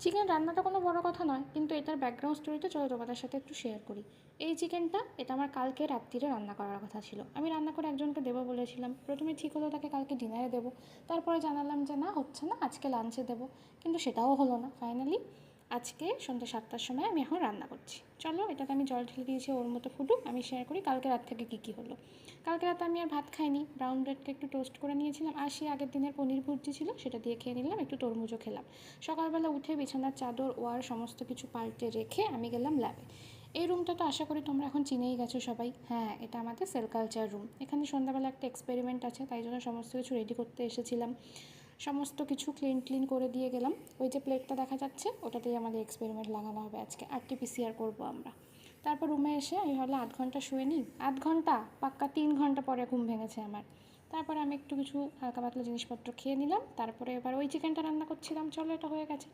Chicken রান্নাটা কোনো বড় কথা নয়, কিন্তু এটার ব্যাকগ্রাউন্ড স্টোরিটা চলো তোমাদের সাথে একটু শেয়ার করি। এই চিকেনটা এটা আমার কালকে রাত্রিরে রান্না করার কথা ছিল। আমি রান্না করে একজনকে দেবো বলেছিলাম। প্রথমে ঠিক হলো তাকে কালকে ডিনারে দেবো, তারপরে জানালাম যে না হচ্ছে না, আজকে লাঞ্চে দেবো। কিন্তু সেটাও হলো না। ফাইনালি আজকে সন্ধ্যে 7টার সময় আমি এখন রান্না করছি। চলো এটাতে আমি জল ঢেলে দিয়েছি, ওর মতো ফুটুক, আমি শেয়ার করি কালকে রাত থেকে কী হলো। কালকে রাতে আমি আর ভাত খাইনি, ব্রাউন ব্রেডকে একটু টোস্ট করে নিয়েছিলাম, আর সেই আগের দিনের পনির ভুর্জি ছিল সেটা দিয়ে খেয়ে নিলাম, একটু তরমুজও খেলাম। সকালবেলা উঠে বিছানার চাদর ওয়ার সমস্ত কিছু পাল্টে রেখে আমি গেলাম ল্যাবে। এই রুমটা তো আশা করি তোমরা এখন চিনেই গেছো সবাই। হ্যাঁ, এটা আমাদের সেল কালচার রুম। এখানে সন্ধ্যাবেলা একটা এক্সপেরিমেন্ট আছে, তাই জন্য সমস্ত কিছু রেডি করতে এসেছিলাম। সমস্ত কিছু ক্লিন করে দিয়ে গেলাম। ওই যে প্লেটটা দেখা যাচ্ছে ওটাতেই আমাদের এক্সপেরিমেন্ট লাগানো হবে আজকে, আরটিপিসিআর করবো আমরা। তারপর রুমে এসে আমি ভাবলাম 8 ঘন্টা শুয়ে নিই। 8 ঘন্টা পাক্কা 3 ঘন্টা পরে ঘুম ভেঙেছে আমার। তারপরে আমি একটু কিছু হালকা পাতলা জিনিসপত্র খেয়ে নিলাম, তারপরে এবার ওই চিকেনটা রান্না করছিলাম। চলো এটা হয়ে গেছে।